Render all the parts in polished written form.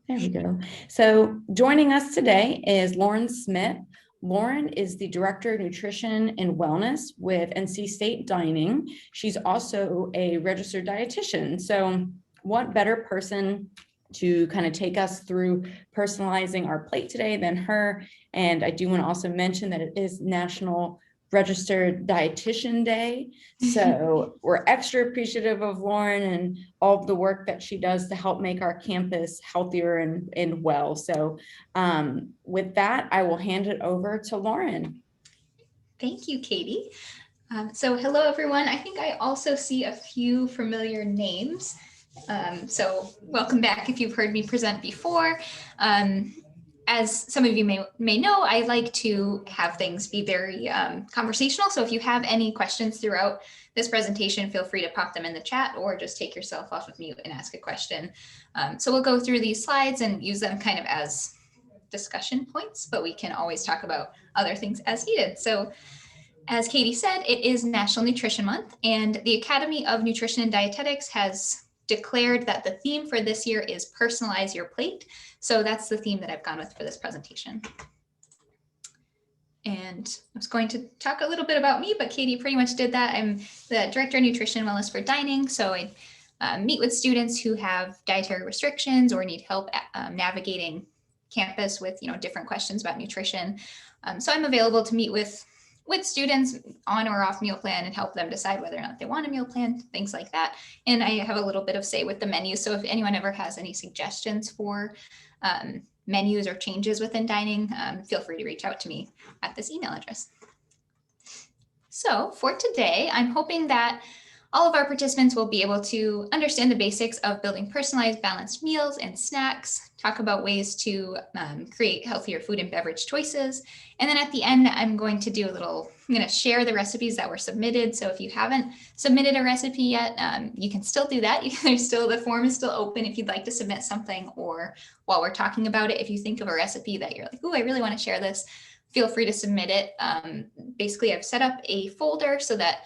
There we go. So joining us today is Lauren Smith. Lauren is the Director of Nutrition and Wellness with NC State Dining. She's also a registered dietitian. So what better person to kind of take us through personalizing our plate today than her? And I do want to also mention that it is National Registered Dietitian Day. So we're extra appreciative of Lauren and all of the work that she does to help make our campus healthier and well. So with that, I will hand it over to Lauren. Thank you, Katie. So hello, everyone. I think I also see a few familiar names. So welcome back if you've heard me present before. As some of you may know, I like to have things be very conversational. So if you have any questions throughout this presentation, feel free to pop them in the chat or just take yourself off of mute and ask a question. So we'll go through these slides and use them kind of as discussion points, but we can always talk about other things as needed. So as Katie said, it is National Nutrition Month, and the Academy of Nutrition and Dietetics has declared that the theme for this year is Personalize Your Plate. So that's the theme that I've gone with for this presentation. And I was going to talk a little bit about me, but Katie pretty much did that. I'm the Director of Nutrition and Wellness for Dining. So I meet with students who have dietary restrictions or need help navigating campus with different questions about nutrition. So I'm available to meet with students on or off meal plan and help them decide whether or not they want a meal plan, things like that. And I have a little bit of say with the menu. So if anyone ever has any suggestions for menus or changes within dining, feel free to reach out to me at this email address. So for today, I'm hoping that all of our participants will be able to understand the basics of building personalized, balanced meals and snacks, talk about ways to create healthier food and beverage choices. And then at the end, I'm going to share the recipes that were submitted. So if you haven't submitted a recipe yet, you can still do that. The form is still open if you'd like to submit something, or while we're talking about it, if you think of a recipe that you're like, oh, I really want to share this, feel free to submit it. Basically, I've set up a folder so that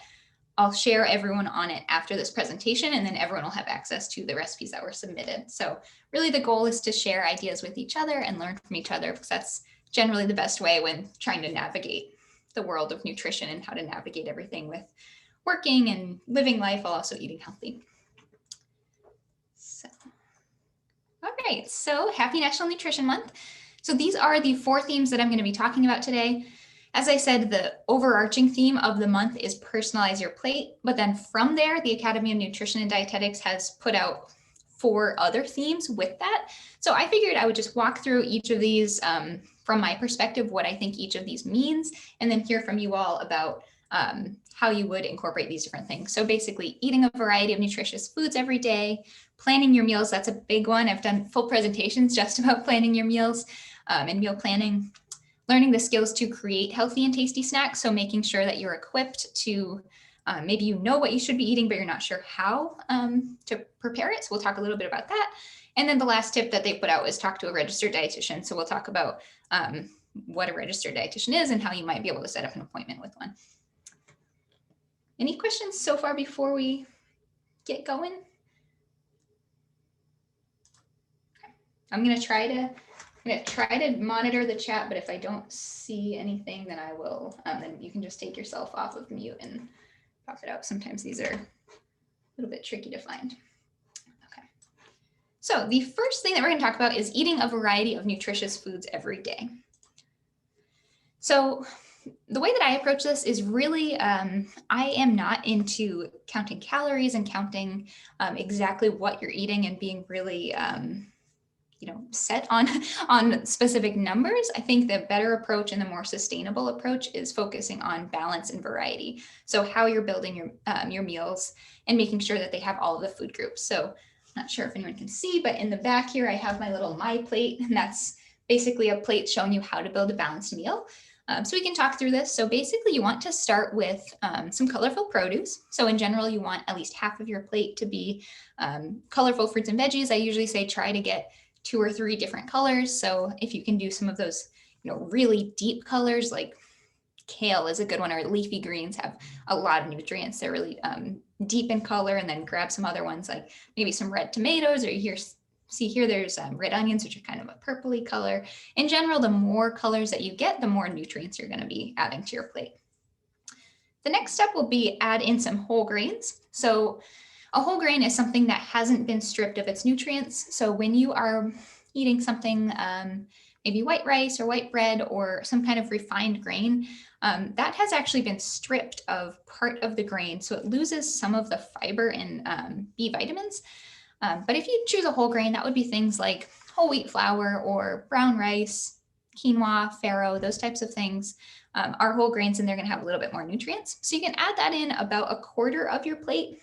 I'll share everyone on it after this presentation, and then everyone will have access to the recipes that were submitted. So really the goal is to share ideas with each other and learn from each other, because that's generally the best way when trying to navigate the world of nutrition and how to navigate everything with working and living life while also eating healthy. So, all right, so happy National Nutrition Month. So these are the 4 themes that I'm going to be talking about today. As I said, the overarching theme of the month is Personalize Your Plate, but then from there, the Academy of Nutrition and Dietetics has put out 4 other themes with that. So I figured I would just walk through each of these from my perspective, what I think each of these means, and then hear from you all about how you would incorporate these different things. So basically, eating a variety of nutritious foods every day, planning your meals, that's a big one. I've done full presentations just about planning your meals and meal planning. Learning the skills to create healthy and tasty snacks. So making sure that you're equipped to, maybe you know what you should be eating, but you're not sure how to prepare it. So we'll talk a little bit about that. And then the last tip that they put out is talk to a registered dietitian. So we'll talk about what a registered dietitian is and how you might be able to set up an appointment with one. Any questions so far before we get going? Okay. I'm going to try to monitor the chat, but if I don't see anything, then I will, then you can just take yourself off of mute and pop it out. Sometimes these are a little bit tricky to find. Okay. So the first thing that we're going to talk about is eating a variety of nutritious foods every day. So the way that I approach this is really, I am not into counting calories and counting exactly what you're eating and being really, set on specific numbers. I think the better approach and the more sustainable approach is focusing on balance and variety. So how you're building your meals and making sure that they have all of the food groups. So I'm not sure if anyone can see, but in the back here, I have my little My Plate, and that's basically a plate showing you how to build a balanced meal. So we can talk through this. So basically you want to start with some colorful produce. So in general, you want at least half of your plate to be colorful fruits and veggies. I usually say try to get 2 or 3 different colors. So if you can do some of those, really deep colors, like kale is a good one, or leafy greens have a lot of nutrients. They're really deep in color, and then grab some other ones like maybe some red tomatoes, or see here, there's red onions, which are kind of a purpley color. In general, the more colors that you get, the more nutrients you're going to be adding to your plate. The next step will be add in some whole grains. So a whole grain is something that hasn't been stripped of its nutrients. So when you are eating something, maybe white rice or white bread or some kind of refined grain, that has actually been stripped of part of the grain. So it loses some of the fiber and B vitamins. But if you choose a whole grain, that would be things like whole wheat flour or brown rice, quinoa, farro, those types of things are whole grains, and they're going to have a little bit more nutrients. So you can add that in about a quarter of your plate,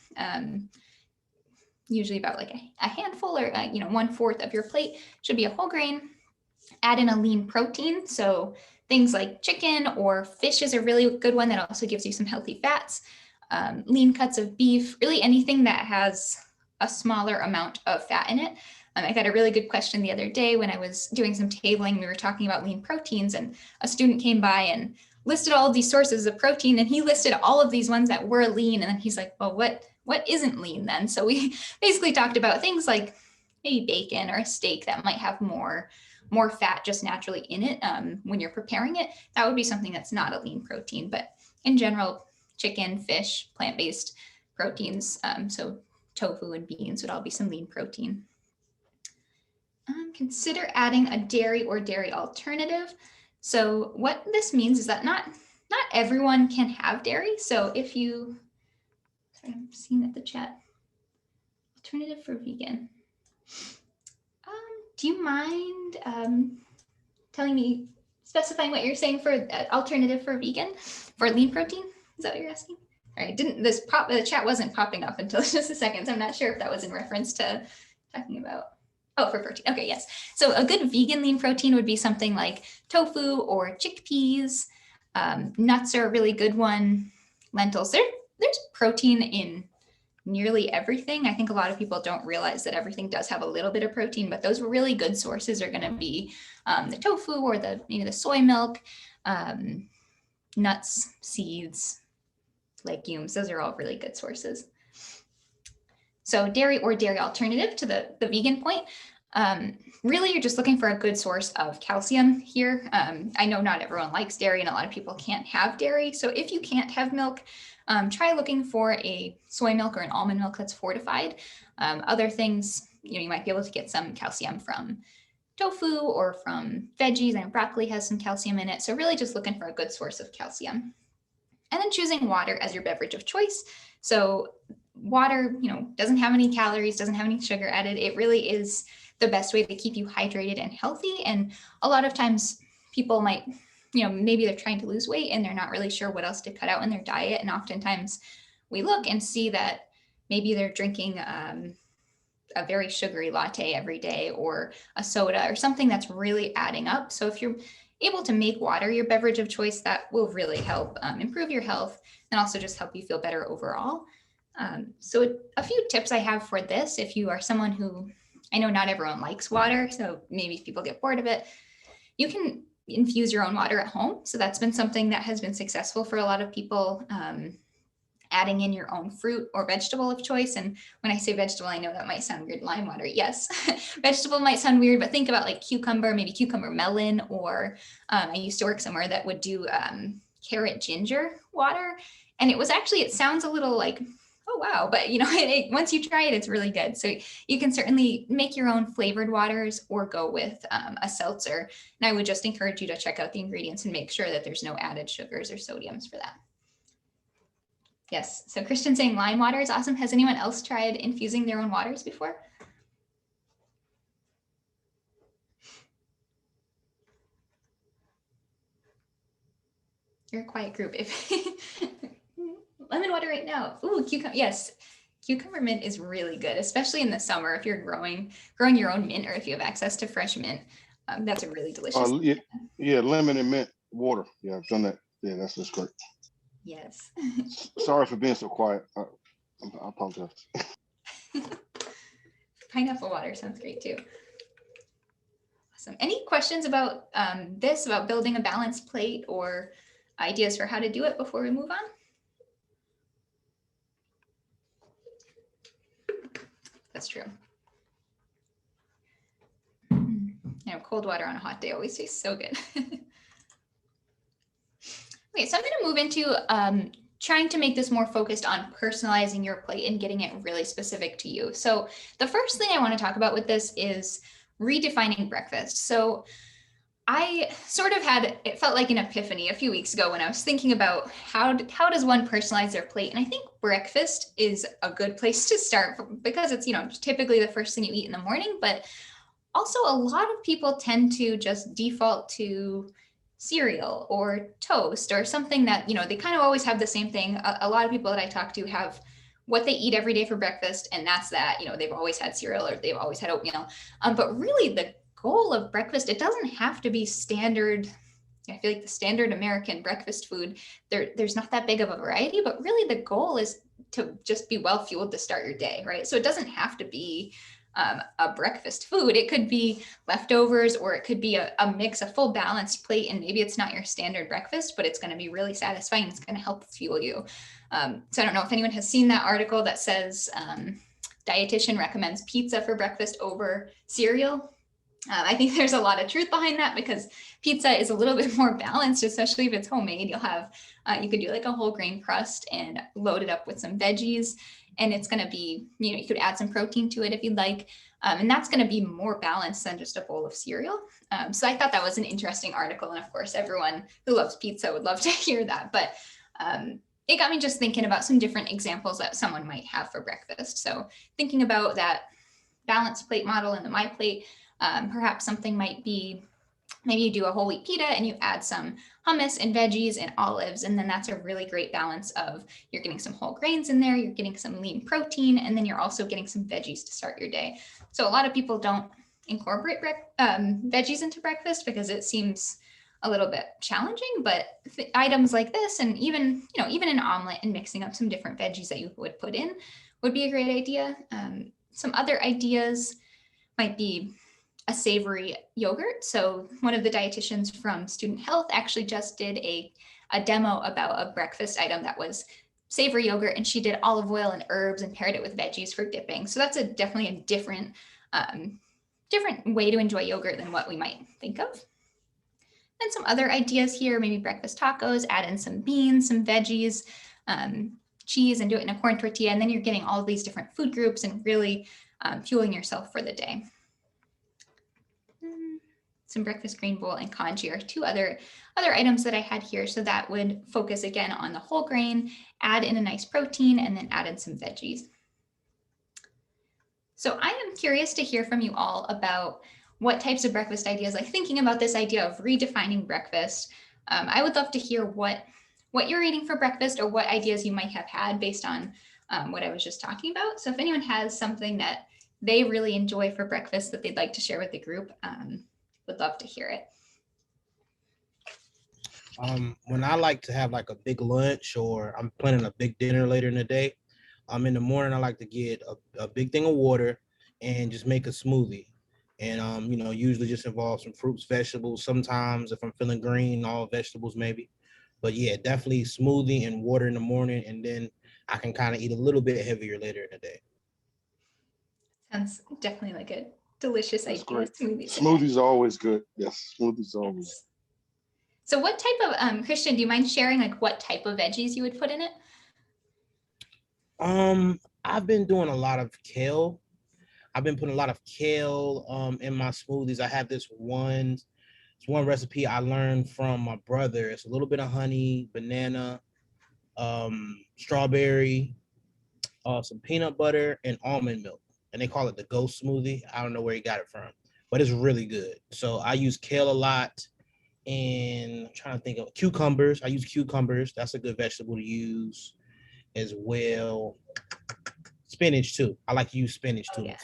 usually about like a handful or 1/4 of your plate should be a whole grain. Add in a lean protein. So things like chicken or fish is a really good one that also gives you some healthy fats. Lean cuts of beef, really anything that has a smaller amount of fat in it. I got a really good question the other day when I was doing some tabling. We were talking about lean proteins, and a student came by and listed all of these sources of protein, and he listed all of these ones that were lean. And then he's like, well, what isn't lean then? So we basically talked about things like maybe bacon or a steak that might have more fat just naturally in it when you're preparing it. That would be something that's not a lean protein. But in general, chicken, fish, plant-based proteins, so tofu and beans would all be some lean protein. Consider adding a dairy or dairy alternative. So what this means is that not everyone can have dairy. So if you, sorry, I'm seeing at the chat, alternative for vegan. Do you mind specifying what you're saying for alternative for vegan, for lean protein? Is that what you're asking? All right, the chat wasn't popping up until just a second, so I'm not sure if that was in reference to talking about, oh, for protein. Okay, yes. So a good vegan lean protein would be something like tofu or chickpeas. Nuts are a really good one. Lentils. There's protein in nearly everything. I think a lot of people don't realize that everything does have a little bit of protein, but those really good sources are going to be the tofu or the soy milk, nuts, seeds, legumes. Those are all really good sources. So dairy or dairy alternative to the vegan point. Really, you're just looking for a good source of calcium here. I know not everyone likes dairy and a lot of people can't have dairy. So if you can't have milk, try looking for a soy milk or an almond milk that's fortified. Other things, you might be able to get some calcium from tofu or from veggies, and broccoli has some calcium in it. So really just looking for a good source of calcium. And then choosing water as your beverage of choice. So water, doesn't have any calories, doesn't have any sugar added. It really is the best way to keep you hydrated and healthy. And a lot of times people might, maybe they're trying to lose weight and they're not really sure what else to cut out in their diet. And oftentimes we look and see that maybe they're drinking a very sugary latte every day or a soda or something that's really adding up. So if you're able to make water your beverage of choice, that will really help improve your health and also just help you feel better overall. So a few tips I have for this, if you are someone who, I know not everyone likes water, so maybe people get bored of it, you can infuse your own water at home. So that's been something that has been successful for a lot of people, adding in your own fruit or vegetable of choice. And when I say vegetable, I know that might sound weird, lime water, yes. Vegetable might sound weird, but think about like cucumber, maybe cucumber melon, or I used to work somewhere that would do carrot ginger water. And it sounds a little like, oh, wow. But, once you try it, it's really good. So you can certainly make your own flavored waters or go with a seltzer. And I would just encourage you to check out the ingredients and make sure that there's no added sugars or sodiums for that. Yes. So Christian saying lime water is awesome. Has anyone else tried infusing their own waters before? You're a quiet group. If lemon water right now. Ooh, cucumber. Yes. Cucumber mint is really good, especially in the summer. If you're growing your own mint, or if you have access to fresh mint, that's a really delicious. Yeah, lemon and mint water. Yeah, I've done that. Yeah, that's great. Yes. Sorry for being so quiet. I apologize. Pineapple water sounds great too. Awesome. Any questions about this, about building a balanced plate, or ideas for how to do it before we move on? That's true. Cold water on a hot day always tastes so good. Okay, so I'm going to move into trying to make this more focused on personalizing your plate and getting it really specific to you. So the first thing I want to talk about with this is redefining breakfast. So I sort of had, it felt like an epiphany a few weeks ago when I was thinking about how does one personalize their plate? And I think breakfast is a good place to start because it's, typically the first thing you eat in the morning, but also a lot of people tend to just default to cereal or toast or something that, they kind of always have the same thing. A lot of people that I talk to have what they eat every day for breakfast, and that's that. They've always had cereal or they've always had oatmeal. But really the goal of breakfast, it doesn't have to be standard. I feel like the standard American breakfast food, there's not that big of a variety, but really the goal is to just be well fueled to start your day, right? So it doesn't have to be a breakfast food. It could be leftovers, or it could be a mix, a full balanced plate. And maybe it's not your standard breakfast, but it's going to be really satisfying. It's going to help fuel you. So I don't know if anyone has seen that article that says dietitian recommends pizza for breakfast over cereal. I think there's a lot of truth behind that because pizza is a little bit more balanced, especially if it's homemade. You'll have, you could do like a whole grain crust and load it up with some veggies. And it's going to be, you could add some protein to it if you'd like. And that's going to be more balanced than just a bowl of cereal. So I thought that was an interesting article. And of course, everyone who loves pizza would love to hear that. But it got me just thinking about some different examples that someone might have for breakfast. So thinking about that balanced plate model in the My Plate, perhaps something might be, maybe you do a whole wheat pita and you add some hummus and veggies and olives. And then that's a really great balance of you're getting some whole grains in there, you're getting some lean protein, and then you're also getting some veggies to start your day. So a lot of people don't incorporate veggies into breakfast because it seems a little bit challenging, but items like this, and even an omelet and mixing up some different veggies that you would put in would be a great idea. Some other ideas might be a savory yogurt. So one of the dietitians from Student Health actually just did a demo about a breakfast item that was savory yogurt, and she did olive oil and herbs and paired it with veggies for dipping. So that's definitely a different way to enjoy yogurt than what we might think of. And some other ideas here, maybe breakfast tacos, add in some beans, some veggies, cheese, and do it in a corn tortilla. And then you're getting all of these different food groups and really fueling yourself for the day. Some breakfast grain bowl and congee are two other items that I had here. So that would focus again on the whole grain, add in a nice protein, and then add in some veggies. So I am curious to hear from you all about what types of breakfast ideas, like thinking about this idea of redefining breakfast. I would love to hear what you're eating for breakfast or what ideas you might have had based on what I was just talking about. So if anyone has something that they really enjoy for breakfast that they'd like to share with the group, would love to hear it. When I like to have like a big lunch or I'm planning a big dinner later in the day, in the morning, I like to get a big thing of water and just make a smoothie. And, usually just involve some fruits, vegetables. Sometimes if I'm feeling green, all vegetables maybe. But yeah, definitely smoothie and water in the morning. And then I can kind of eat a little bit heavier later in the day. Sounds definitely like a delicious idea. Great. Smoothies are always good. Yes, smoothies are always. Yes. So what type of, Christian, do you mind sharing like what type of veggies you would put in it? I've been doing a lot of kale. I've been putting a lot of kale in my smoothies. I have this one recipe I learned from my brother. It's a little bit of honey, banana, strawberry, some peanut butter, and almond milk. And they call it the ghost smoothie. I don't know where he got it from, but it's really good. So I use kale a lot, and I'm trying to think of cucumbers. I use cucumbers. That's a good vegetable to use as well. Spinach too. I like to use spinach too. Yeah.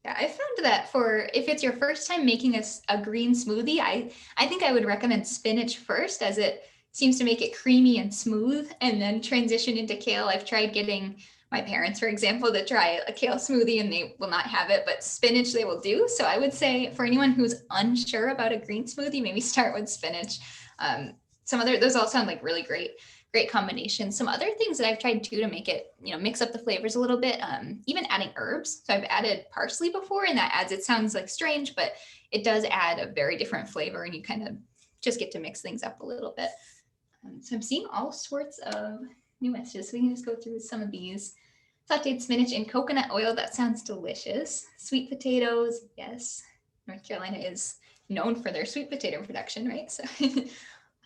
Yeah, I found that if it's your first time making a green smoothie, I think I would recommend spinach first, as it seems to make it creamy and smooth, and then transition into kale. I've tried getting my parents, for example, to try a kale smoothie and they will not have it, but spinach they will do. So I would say for anyone who's unsure about a green smoothie, maybe start with spinach. Those all sound like really great great combination. Some other things that I've tried too to make it, mix up the flavors a little bit, even adding herbs. So I've added parsley before, and that adds, it sounds like strange, but it does add a very different flavor, and you kind of just get to mix things up a little bit. So I'm seeing all sorts of new messages. So we can just go through some of these. Sauteed spinach in coconut oil. That sounds delicious. Sweet potatoes. Yes. North Carolina is known for their sweet potato production, right? So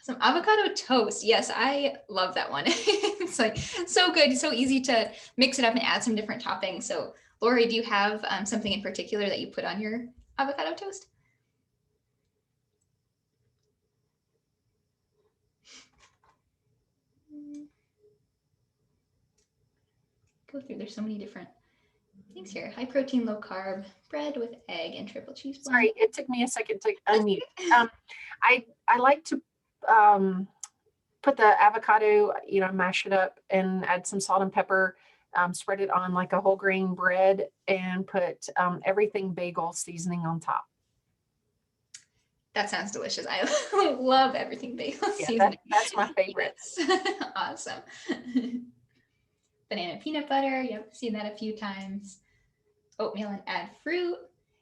some avocado toast. Yes, I love that one. It's like so good, so easy to mix it up and add some different toppings. So Lori, do you have something in particular that you put on your avocado toast? Go through, there's so many different things here. High protein, low carb, bread with egg and triple cheese blend. Sorry, it took me a second to unmute. I like to put the avocado, mash it up and add some salt and pepper, spread it on like a whole grain bread, and put everything bagel seasoning on top. That sounds delicious. I love everything bagel seasoning. That's my favorite. Yes. Awesome. Banana peanut butter. Yep, seen that a few times. Oatmeal and add fruit.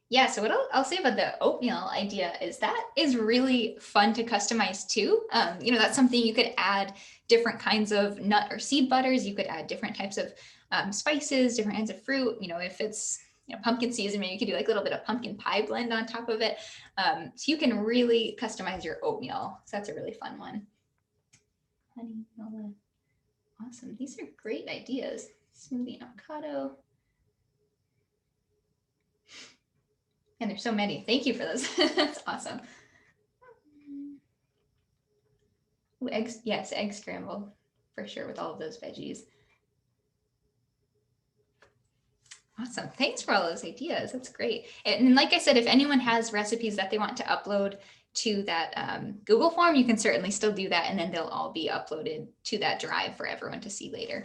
Yeah, so what I'll say about the oatmeal idea is that is really fun to customize too. That's something you could add different kinds of nut or seed butters. You could add different types of spices, different kinds of fruit. If it's pumpkin season, maybe you could do like a little bit of pumpkin pie blend on top of it. So you can really customize your oatmeal. So that's a really fun one. Honey, vanilla. Awesome. These are great ideas. Smoothie avocado. And there's so many. Thank you for those. That's awesome. Ooh, eggs. Yes, egg scrambled for sure with all of those veggies. Awesome. Thanks for all those ideas. That's great. And like I said, if anyone has recipes that they want to upload to that Google form, you can certainly still do that. And then they'll all be uploaded to that drive for everyone to see later.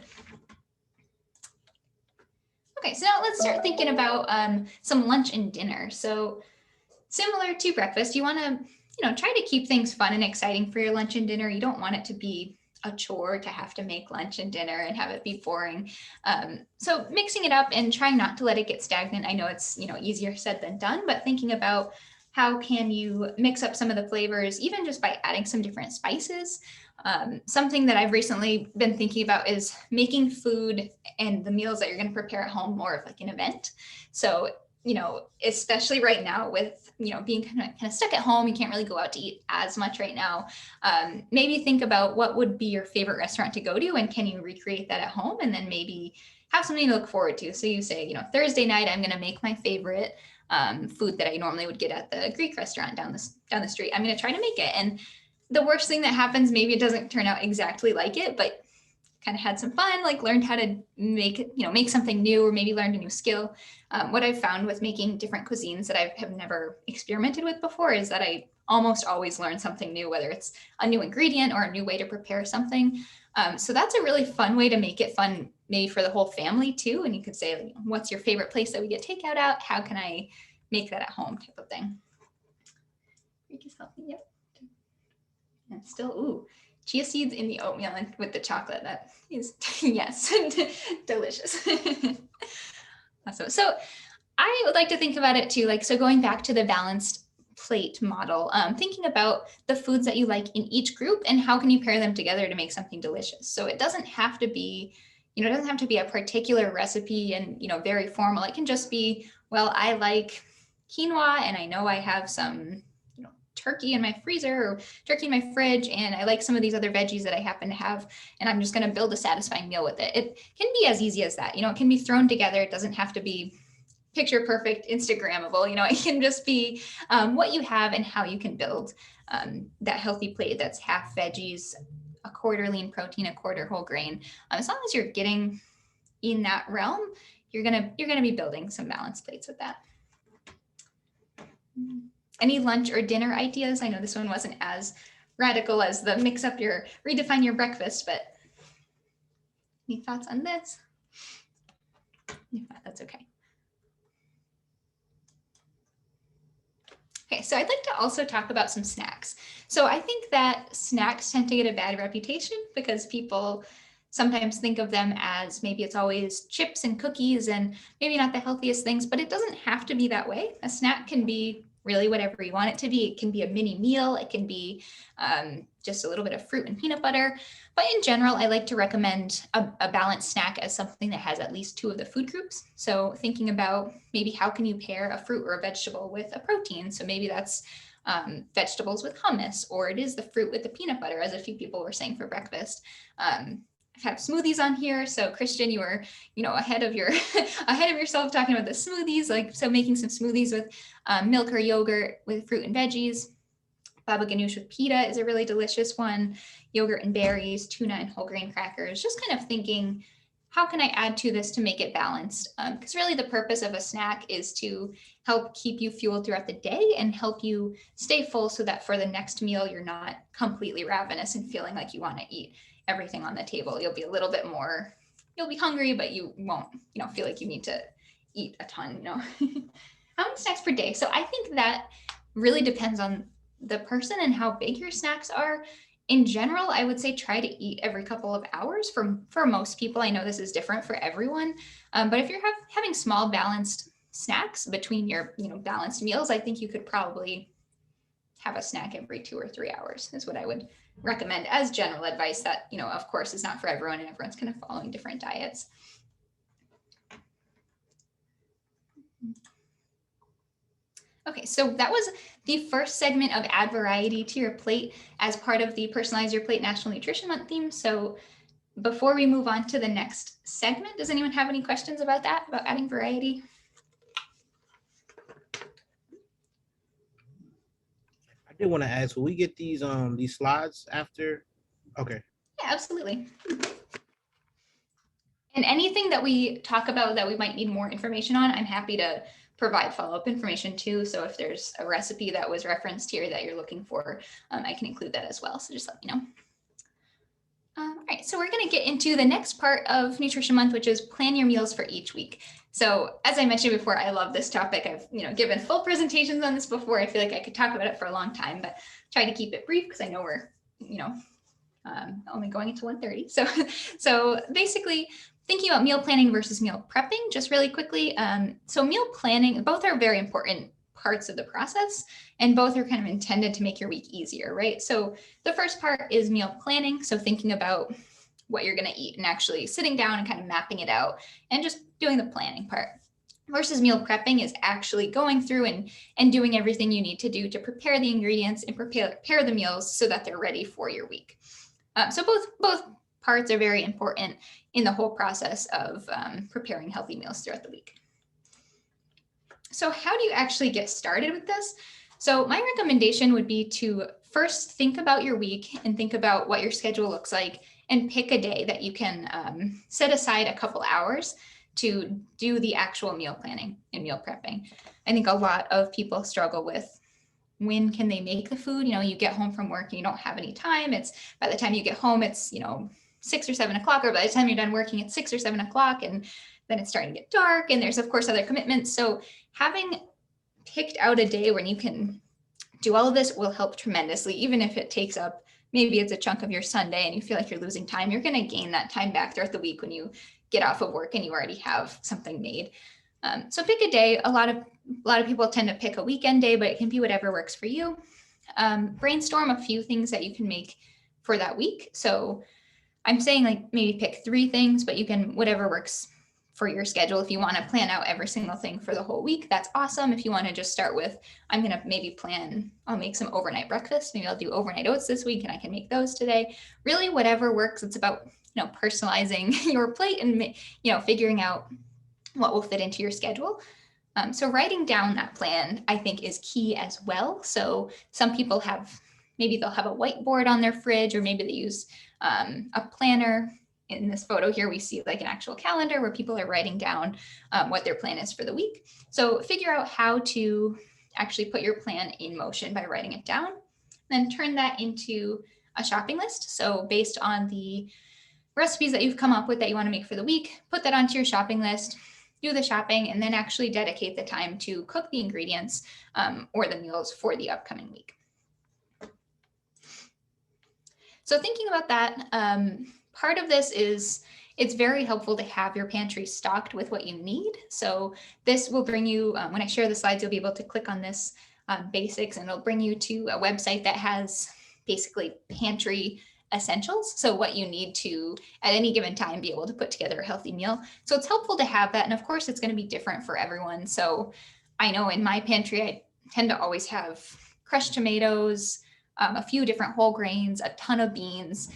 Okay, so now let's start thinking about some lunch and dinner. So similar to breakfast, you want to, try to keep things fun and exciting for your lunch and dinner. You don't want it to be a chore to have to make lunch and dinner and have it be boring. So mixing it up and trying not to let it get stagnant. I know it's, easier said than done, but thinking about how can you mix up some of the flavors, even just by adding some different spices. Something that I've recently been thinking about is making food and the meals that you're going to prepare at home more of like an event. So, especially right now with, being kind of stuck at home, you can't really go out to eat as much right now. Maybe think about what would be your favorite restaurant to go to and can you recreate that at home, and then maybe have something to look forward to. So you say, Thursday night, I'm going to make my favorite food that I normally would get at the Greek restaurant down the street. I'm going to try to make it. And the worst thing that happens, maybe it doesn't turn out exactly like it, but kind of had some fun, like learned how to make something new, or maybe learned a new skill. What I've found with making different cuisines that I have never experimented with before is that I almost always learn something new, whether it's a new ingredient or a new way to prepare something. So that's a really fun way to make it fun, maybe for the whole family too. And you could say, what's your favorite place that we get takeout at? How can I make that at home, type of thing. Greek is healthy, yep. And still, ooh, chia seeds in the oatmeal and with the chocolate. That is, yes, delicious. Awesome. So I would like to think about it too, so going back to the balanced plate model, thinking about the foods that you like in each group and how can you pair them together to make something delicious. So it doesn't have to be, it doesn't have to be a particular recipe and, very formal. It can just be, well, I like quinoa and I know I have some turkey in my freezer or turkey in my fridge, and I like some of these other veggies that I happen to have, and I'm just going to build a satisfying meal with it. It can be as easy as that. It can be thrown together. It doesn't have to be picture perfect, Instagrammable. It can just be what you have and how you can build that healthy plate that's half veggies, a quarter lean protein, a quarter whole grain. As long as you're getting in that realm, you're gonna be building some balanced plates with that. Any lunch or dinner ideas? I know this one wasn't as radical as the redefine your breakfast, but any thoughts on this? If not, that's okay. Okay, so I'd like to also talk about some snacks. So I think that snacks tend to get a bad reputation because people sometimes think of them as maybe it's always chips and cookies and maybe not the healthiest things, but it doesn't have to be that way. A snack can be really whatever you want it to be. It can be a mini meal. It can be just a little bit of fruit and peanut butter. But in general, I like to recommend a balanced snack as something that has at least 2 of the food groups. So thinking about maybe how can you pair a fruit or a vegetable with a protein? So maybe that's vegetables with hummus, or it is the fruit with the peanut butter, as a few people were saying for breakfast. I've had smoothies on here. So Christian, you were, ahead of yourself talking about the smoothies, so making some smoothies with milk or yogurt with fruit and veggies. Baba ganoush with pita is a really delicious one. Yogurt and berries, tuna and whole grain crackers. Just kind of thinking, how can I add to this to make it balanced? Because really the purpose of a snack is to help keep you fueled throughout the day and help you stay full so that for the next meal, you're not completely ravenous and feeling like you want to eat everything on the table. You'll be a little bit more, you'll be hungry, but you won't, feel like you need to eat a ton, How many snacks per day? So I think that really depends on the person and how big your snacks are. In general, I would say try to eat every couple of hours for most people. I know this is different for everyone, but if you're having small balanced snacks between your balanced meals, I think you could probably have a snack every 2 or 3 hours is what I would recommend as general advice. That of course is not for everyone, and everyone's kind of following different diets. Okay, so that was the first segment of Add Variety to Your Plate as part of the Personalize Your Plate National Nutrition Month theme. So before we move on to the next segment, does anyone have any questions about that, about adding variety? I did want to ask, will we get these slides after? Okay. Yeah, absolutely. And anything that we talk about that we might need more information on, I'm happy to provide follow-up information too. So if there's a recipe that was referenced here that you're looking for, I can include that as well. So just let me know. All right, so we're going to get into the next part of Nutrition Month, which is plan your meals for each week. So as I mentioned before, I love this topic. I've given full presentations on this before. I feel like I could talk about it for a long time, but try to keep it brief because I know we're only going into 1:30. So basically, thinking about meal planning versus meal prepping, just really quickly. So meal planning, both are very important parts of the process, and both are kind of intended to make your week easier, right? So the first part is meal planning. So thinking about what you're going to eat and actually sitting down and kind of mapping it out and just doing the planning part. Versus meal prepping is actually going through and doing everything you need to do to prepare the ingredients and prepare the meals so that they're ready for your week. So both parts are very important in the whole process of preparing healthy meals throughout the week. So how do you actually get started with this? So my recommendation would be to first think about your week and think about what your schedule looks like and pick a day that you can set aside a couple hours to do the actual meal planning and meal prepping. I think a lot of people struggle with when can they make the food? You get home from work and you don't have any time. It's by the time you get home, it's 6 or 7 o'clock, or by the time you're done working, it's 6 or 7 o'clock, and then it's starting to get dark, and there's of course other commitments. So having picked out a day when you can do all of this will help tremendously. Even if it takes up, maybe it's a chunk of your Sunday and you feel like you're losing time, you're going to gain that time back throughout the week when you get off of work and you already have something made. So pick a day. A lot of people tend to pick a weekend day, but it can be whatever works for you. Brainstorm a few things that you can make for that week. So I'm saying maybe pick 3 things, but you can, whatever works for your schedule. If you want to plan out every single thing for the whole week, that's awesome. If you want to just start with, I'm going to maybe I'll make some overnight breakfast. Maybe I'll do overnight oats this week and I can make those today. Really, whatever works. It's about, personalizing your plate and, figuring out what will fit into your schedule. So writing down that plan, I think, is key as well. So some people maybe they'll have a whiteboard on their fridge, or maybe they use a planner. In this photo here, we see an actual calendar where people are writing down what their plan is for the week. So figure out how to actually put your plan in motion by writing it down, then turn that into a shopping list. So based on the recipes that you've come up with that you want to make for the week, put that onto your shopping list. do the shopping, and then actually dedicate the time to cook the ingredients or the meals for the upcoming week. So thinking about that, part of this is it's very helpful to have your pantry stocked with what you need. So this will bring you, when I share the slides, you'll be able to click on this basics, and it'll bring you to a website that has basically Pantry Essentials. So what you need to, at any given time, be able to put together a healthy meal. So it's helpful to have that. And of course, it's going to be different for everyone. So I know in my pantry, I tend to always have crushed tomatoes, a few different whole grains, a ton of beans,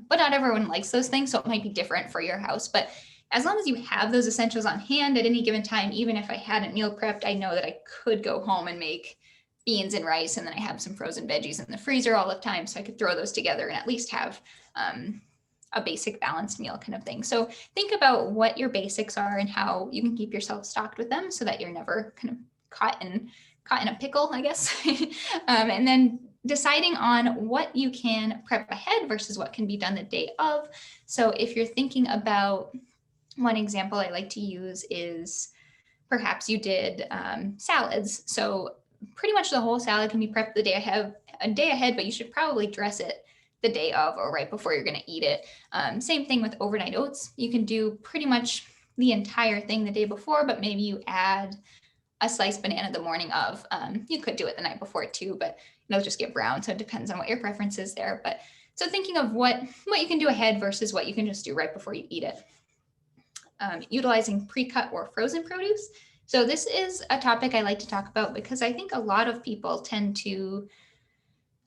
but not everyone likes those things. So it might be different for your house. But as long as you have those essentials on hand at any given time, even if I hadn't meal prepped, I know that I could go home and make beans and rice, and then I have some frozen veggies in the freezer all the time. So I could throw those together and at least have a basic balanced meal kind of thing. So think about what your basics are and how you can keep yourself stocked with them so that you're never kind of caught in a pickle, I guess. And then deciding on what you can prep ahead versus what can be done the day of. So if you're thinking about, one example I like to use is perhaps you did salads. So pretty much the whole salad can be prepped the day ahead, but you should probably dress it the day of or right before you're going to eat it. Same thing with overnight oats. You can do pretty much the entire thing the day before, but maybe you add a sliced banana the morning of. You could do it the night before too, but it'll just get brown. So it depends on what your preference is there. But so thinking of what you can do ahead versus what you can just do right before you eat it. Utilizing pre-cut or frozen produce. So this is a topic I like to talk about because I think a lot of people tend to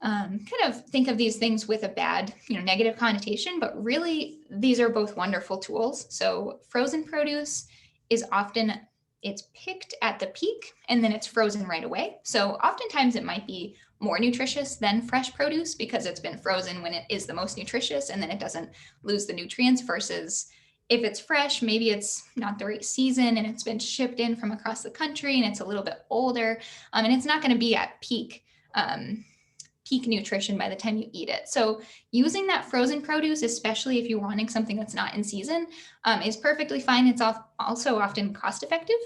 kind of think of these things with a bad, negative connotation, but really these are both wonderful tools. So frozen produce is often, it's picked at the peak and then it's frozen right away. So oftentimes it might be more nutritious than fresh produce because it's been frozen when it is the most nutritious and then it doesn't lose the nutrients, versus if it's fresh, maybe it's not the right season and it's been shipped in from across the country and it's a little bit older, and it's not going to be at peak nutrition by the time you eat it. So using that frozen produce, especially if you're wanting something that's not in season, is perfectly fine. It's also often cost effective.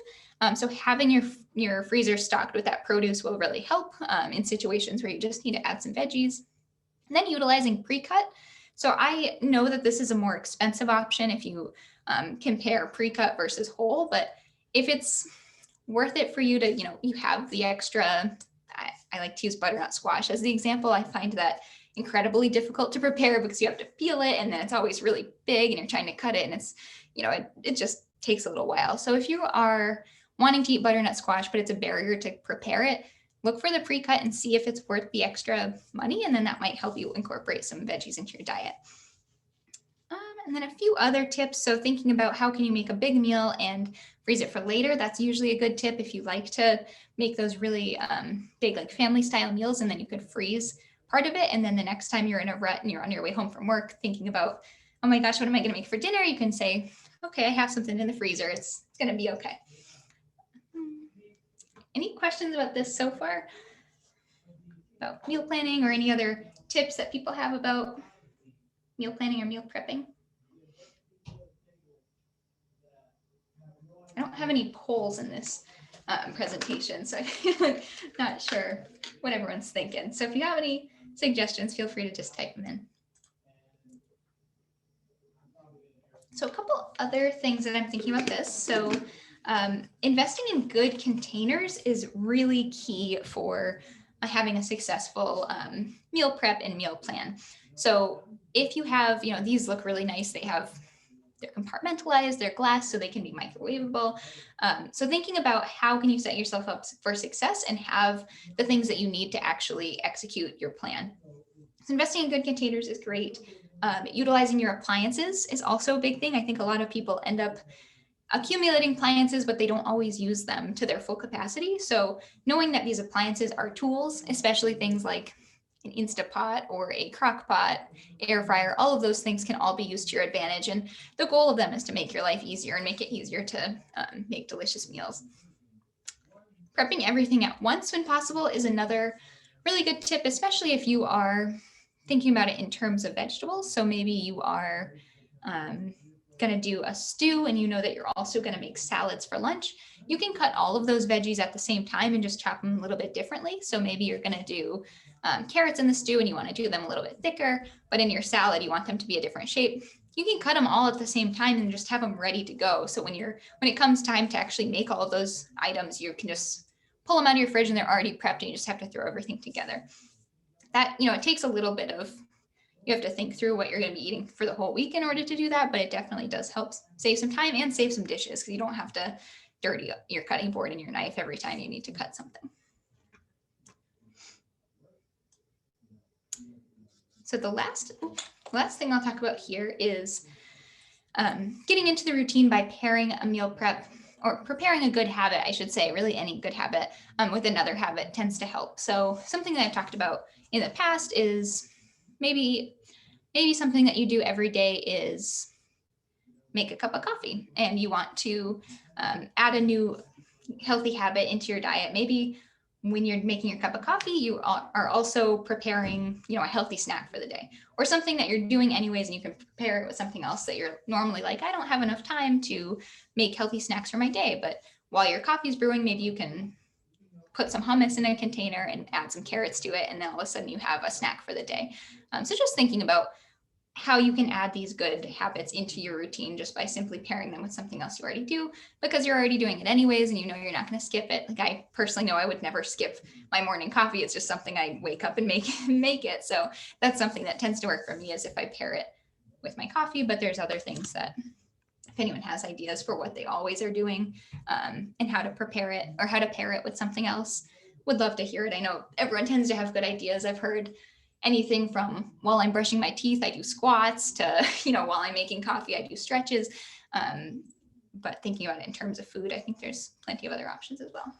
So having your freezer stocked with that produce will really help in situations where you just need to add some veggies. And then utilizing pre-cut. So I know that this is a more expensive option if you compare pre-cut versus whole, but if it's worth it for you to, you have the extra, I like to use butternut squash as the example. I find that incredibly difficult to prepare because you have to peel it and then it's always really big and you're trying to cut it and it's, it just takes a little while. So if you are wanting to eat butternut squash, but it's a barrier to prepare it, look for the pre-cut and see if it's worth the extra money. And then that might help you incorporate some veggies into your diet. And then a few other tips. So thinking about how can you make a big meal and freeze it for later. That's usually a good tip if you like to make those really big, like family style meals, and then you could freeze part of it. And then the next time you're in a rut and you're on your way home from work thinking about, oh my gosh, what am I going to make for dinner? You can say, okay, I have something in the freezer. It's going to be okay. Any questions about this so far? About meal planning or any other tips that people have about meal planning or meal prepping? I don't have any polls in this presentation, so I feel like not sure what everyone's thinking. So if you have any suggestions, feel free to just type them in. So a couple other things that I'm thinking about this. So investing in good containers is really key for having a successful meal prep and meal plan. So if you have, these look really nice. They're compartmentalized, they're glass, so they can be microwavable. So thinking about how can you set yourself up for success and have the things that you need to actually execute your plan. So investing in good containers is great. Utilizing your appliances is also a big thing. I think a lot of people end up accumulating appliances, but they don't always use them to their full capacity. So knowing that these appliances are tools, especially things like an Instapot or a crock pot, air fryer, all of those things can all be used to your advantage. And the goal of them is to make your life easier and make it easier to make delicious meals. Prepping everything at once when possible is another really good tip, especially if you are thinking about it in terms of vegetables. So maybe you are going to do a stew and you know that you're also going to make salads for lunch, you can cut all of those veggies at the same time and just chop them a little bit differently. So maybe you're going to do carrots in the stew and you want to do them a little bit thicker, but in your salad, you want them to be a different shape. You can cut them all at the same time and just have them ready to go. So when it comes time to actually make all of those items, you can just pull them out of your fridge and they're already prepped and you just have to throw everything together. That, it takes a little bit of, you have to think through what you're going to be eating for the whole week in order to do that, but it definitely does help save some time and save some dishes because you don't have to dirty your cutting board and your knife every time you need to cut something. So the last thing I'll talk about here is getting into the routine by pairing a meal prep or preparing a good habit, I should say, really any good habit with another habit tends to help. So something that I've talked about in the past is maybe something that you do every day is make a cup of coffee and you want to add a new healthy habit into your diet. Maybe when you're making your cup of coffee, you are also preparing, a healthy snack for the day or something that you're doing anyways, and you can prepare it with something else that you're normally like, I don't have enough time to make healthy snacks for my day. But while your coffee's brewing, maybe you can put some hummus in a container and add some carrots to it. And then all of a sudden you have a snack for the day. So just thinking about how you can add these good habits into your routine just by simply pairing them with something else you already do, because you're already doing it anyways and you're not going to skip it. Like I personally know I would never skip my morning coffee. It's just something I wake up and make it. So that's something that tends to work for me, is if I pair it with my coffee. But there's other things that, if anyone has ideas for what they always are doing and how to prepare it or how to pair it with something else, would love to hear it. I know everyone tends to have good ideas. I've heard anything from while I'm brushing my teeth, I do squats, to, while I'm making coffee, I do stretches. But thinking about it in terms of food, I think there's plenty of other options as well.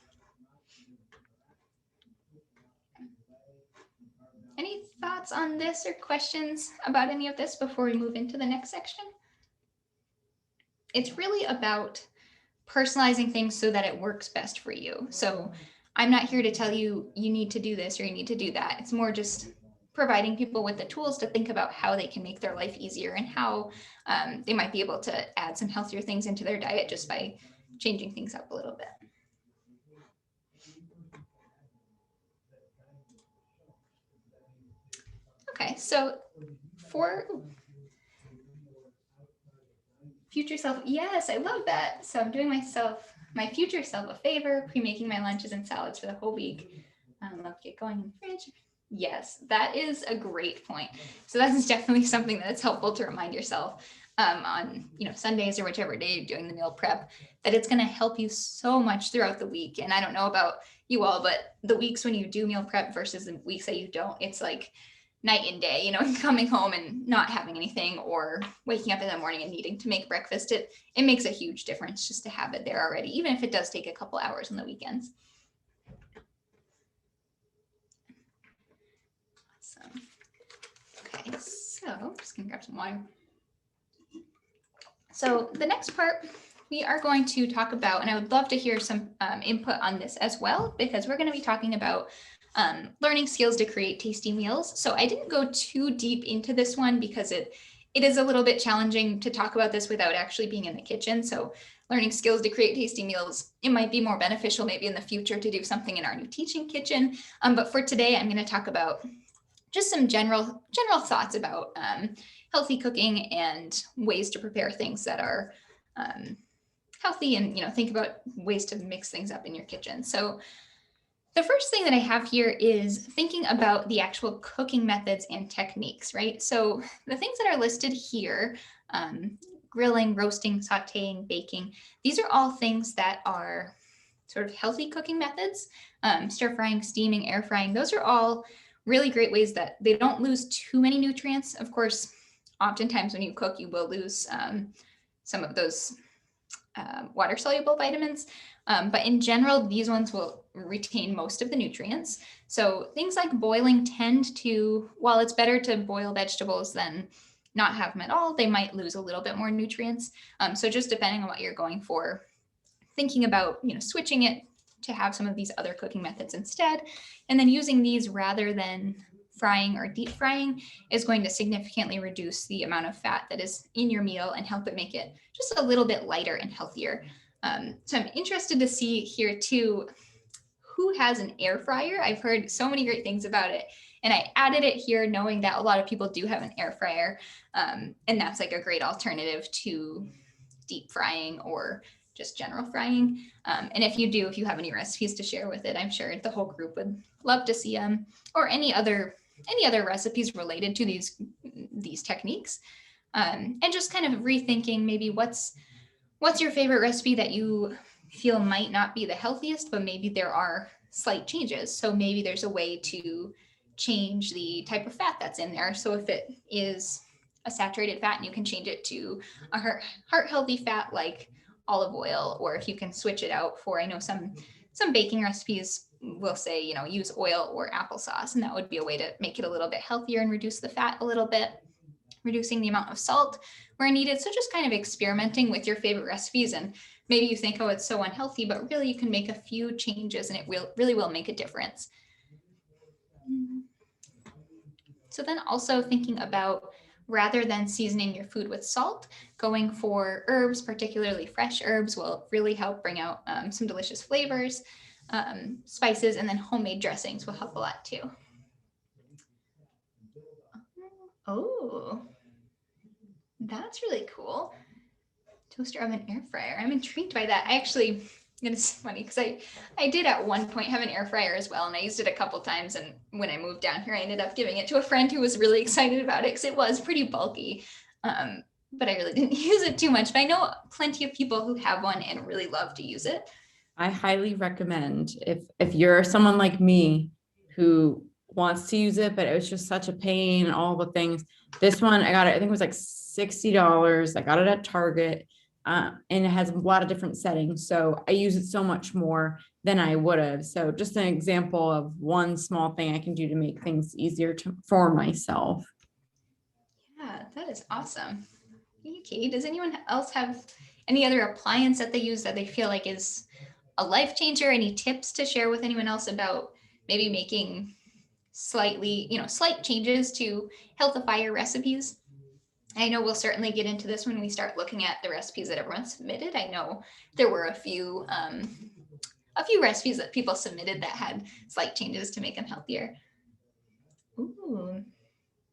Any thoughts on this or questions about any of this before we move into the next section? It's really about personalizing things so that it works best for you. So I'm not here to tell you, you need to do this or you need to do that. It's more just providing people with the tools to think about how they can make their life easier and how they might be able to add some healthier things into their diet just by changing things up a little bit. Okay, so for future self, yes, I love that. So I'm doing my future self a favor, pre-making my lunches and salads for the whole week. Let's get going in the fridge. Yes, that is a great point. So that is definitely something that's helpful to remind yourself on Sundays or whichever day you're doing the meal prep, that it's going to help you so much throughout the week. And I don't know about you all, but the weeks when you do meal prep versus the weeks that you don't, it's like night and day, coming home and not having anything or waking up in the morning and needing to make breakfast. It makes a huge difference just to have it there already, even if it does take a couple hours on the weekends. Okay, so I'm just gonna grab some water. So the next part we are going to talk about, and I would love to hear some input on this as well, because we're going to be talking about learning skills to create tasty meals. So I didn't go too deep into this one because it is a little bit challenging to talk about this without actually being in the kitchen. So learning skills to create tasty meals, it might be more beneficial maybe in the future to do something in our new teaching kitchen. But for today, I'm going to talk about just some general thoughts about healthy cooking and ways to prepare things that are healthy, and think about ways to mix things up in your kitchen. So the first thing that I have here is thinking about the actual cooking methods and techniques, right? So the things that are listed here, grilling, roasting, sauteing, baking, these are all things that are sort of healthy cooking methods. Stir frying, steaming, air frying, those are all really great ways that they don't lose too many nutrients. Of course, oftentimes when you cook, you will lose some of those water-soluble vitamins. But in general, these ones will retain most of the nutrients. So things like boiling tend to, while it's better to boil vegetables than not have them at all, they might lose a little bit more nutrients. So just depending on what you're going for, thinking about, switching it to have some of these other cooking methods instead, and then using these rather than frying or deep frying is going to significantly reduce the amount of fat that is in your meal and help it make it just a little bit lighter and healthier. So I'm interested to see here too, who has an air fryer? I've heard so many great things about it. And I added it here knowing that a lot of people do have an air fryer. And that's like a great alternative to deep frying or just general frying. And if you have any recipes to share with it, I'm sure the whole group would love to see them, or any other recipes related to these techniques. And just kind of rethinking maybe what's your favorite recipe that you feel might not be the healthiest, but maybe there are slight changes. So maybe there's a way to change the type of fat that's in there. So if it is a saturated fat, and you can change it to a heart healthy fat like olive oil, or if you can switch it out for, I know some baking recipes will say, use oil or applesauce, and that would be a way to make it a little bit healthier and reduce the fat a little bit, reducing the amount of salt where needed. So just kind of experimenting with your favorite recipes, and maybe you think, oh, it's so unhealthy, but really you can make a few changes and it really will make a difference. So then also thinking about, rather than seasoning your food with salt, going for herbs, particularly fresh herbs, will really help bring out some delicious flavors, spices, and then homemade dressings will help a lot too. Oh, that's really cool. Toaster oven, air fryer. I'm intrigued by that. It's funny because I did at one point have an air fryer as well, and I used it a couple times, and when I moved down here I ended up giving it to a friend who was really excited about it because it was pretty bulky, but I really didn't use it too much. But I know plenty of people who have one and really love to use it. I highly recommend, if you're someone like me who wants to use it, but it was just such a pain, all the things. This one, I got it, I think it was like $60. I got it at Target. And it has a lot of different settings. So I use it so much more than I would have. So just an example of one small thing I can do to make things easier for myself. Yeah, that is awesome. Thank you, Katie. Does anyone else have any other appliance that they use that they feel like is a life changer? Any tips to share with anyone else about maybe making slight changes to healthify your recipes? I know we'll certainly get into this when we start looking at the recipes that everyone submitted. I know there were a few recipes that people submitted that had slight changes to make them healthier. Ooh,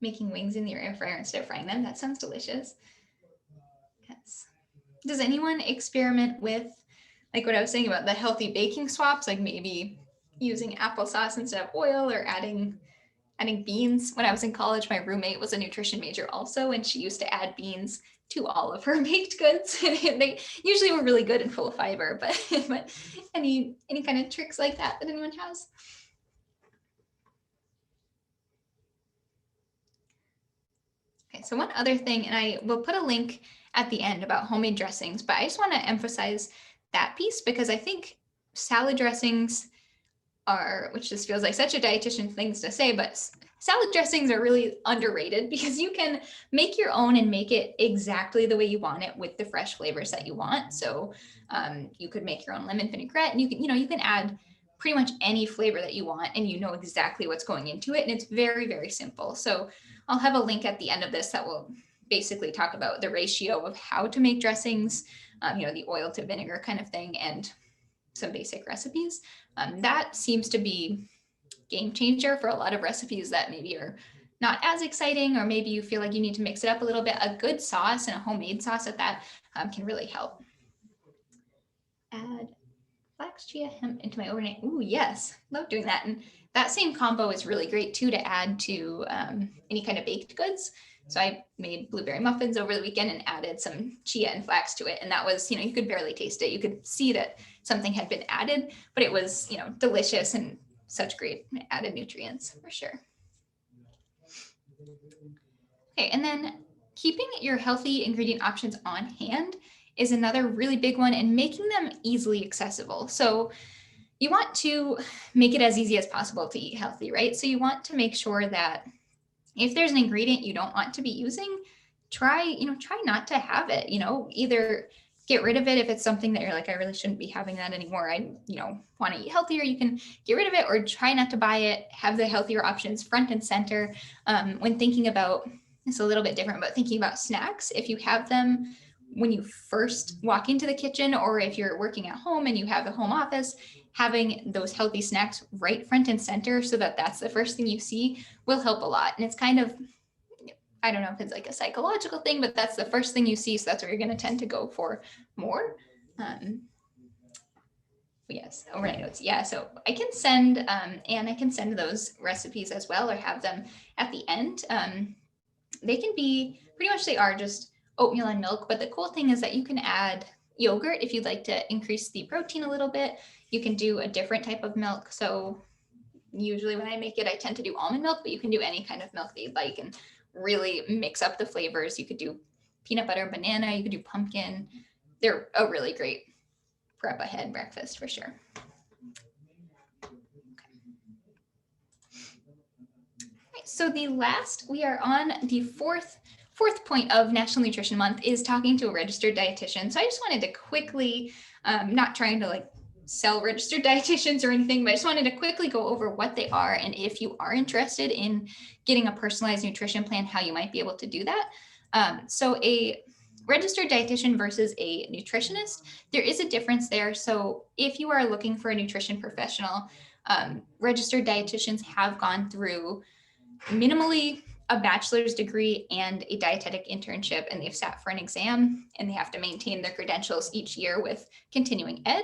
making wings in your air fryer instead of frying them. That sounds delicious. Yes. Does anyone experiment with, like what I was saying about the healthy baking swaps, like maybe using applesauce instead of oil, or adding beans? When I was in college, my roommate was a nutrition major also, and she used to add beans to all of her baked goods. And they usually were really good and full of fiber, but any kind of tricks like that anyone has? Okay, so one other thing, and I will put a link at the end about homemade dressings, but I just want to emphasize that piece because I think salad dressings which just feels like such a dietitian things to say, but salad dressings are really underrated because you can make your own and make it exactly the way you want it with the fresh flavors that you want. So you could make your own lemon vinaigrette, and you can add pretty much any flavor that you want, and you know exactly what's going into it. And it's very, very simple. So I'll have a link at the end of this that will basically talk about the ratio of how to make dressings, the oil to vinegar kind of thing, and some basic recipes. That seems to be game changer for a lot of recipes that maybe are not as exciting, or maybe you feel like you need to mix it up a little bit. A good sauce and a homemade sauce at that can really help. Add flax, chia, hemp into my overnight. Ooh, yes, love doing that. And that same combo is really great too to add to any kind of baked goods. So I made blueberry muffins over the weekend and added some chia and flax to it. And that was, you could barely taste it. You could see that something had been added, but it was, delicious and such great added nutrients for sure. Okay, and then keeping your healthy ingredient options on hand is another really big one, and making them easily accessible. So you want to make it as easy as possible to eat healthy, right? So you want to make sure that if there's an ingredient you don't want to be using, try not to have it. Either get rid of it if it's something that you're like, I really shouldn't be having that anymore. I, want to eat healthier. You can get rid of it or try not to buy it. Have the healthier options front and center. When thinking about, it's a little bit different, but thinking about snacks, if you have them when you first walk into the kitchen, or if you're working at home and you have a home office, having those healthy snacks right front and center so that that's the first thing you see will help a lot. And it's kind of, I don't know if it's like a psychological thing, but that's the first thing you see. So that's what you're going to tend to go for more. Yes, overnight notes. Yeah, so I can send, and I can send those recipes as well, or have them at the end. They can be, pretty much they are just oatmeal and milk, but the cool thing is that you can add yogurt if you'd like to increase the protein a little bit. You can do a different type of milk. So usually when I make it, I tend to do almond milk, but you can do any kind of milk that you'd like and really mix up the flavors. You could do peanut butter, banana, you could do pumpkin. They're a really great prep ahead breakfast for sure. So we are on the fourth point of National Nutrition Month is talking to a registered dietitian. So I just wanted to quickly, not trying to like sell registered dietitians or anything, but I just wanted to quickly go over what they are. And if you are interested in getting a personalized nutrition plan, how you might be able to do that. So a registered dietitian versus a nutritionist, there is a difference there. So if you are looking for a nutrition professional, registered dietitians have gone through minimally a bachelor's degree and a dietetic internship, and they've sat for an exam and they have to maintain their credentials each year with continuing ed.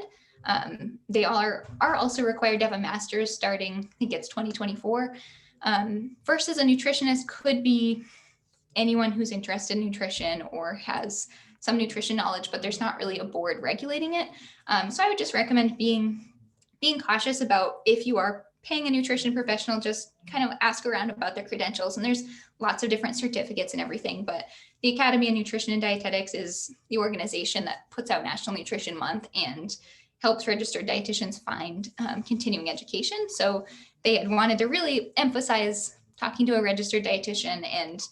They are also required to have a master's starting, I think it's 2024. Versus a nutritionist could be anyone who's interested in nutrition or has some nutrition knowledge, but there's not really a board regulating it. So I would just recommend being cautious about, if you are paying a nutrition professional, just kind of ask around about their credentials. And there's lots of different certificates and everything, but the Academy of Nutrition and Dietetics is the organization that puts out National Nutrition Month and helps registered dietitians find continuing education. So they had wanted to really emphasize talking to a registered dietitian and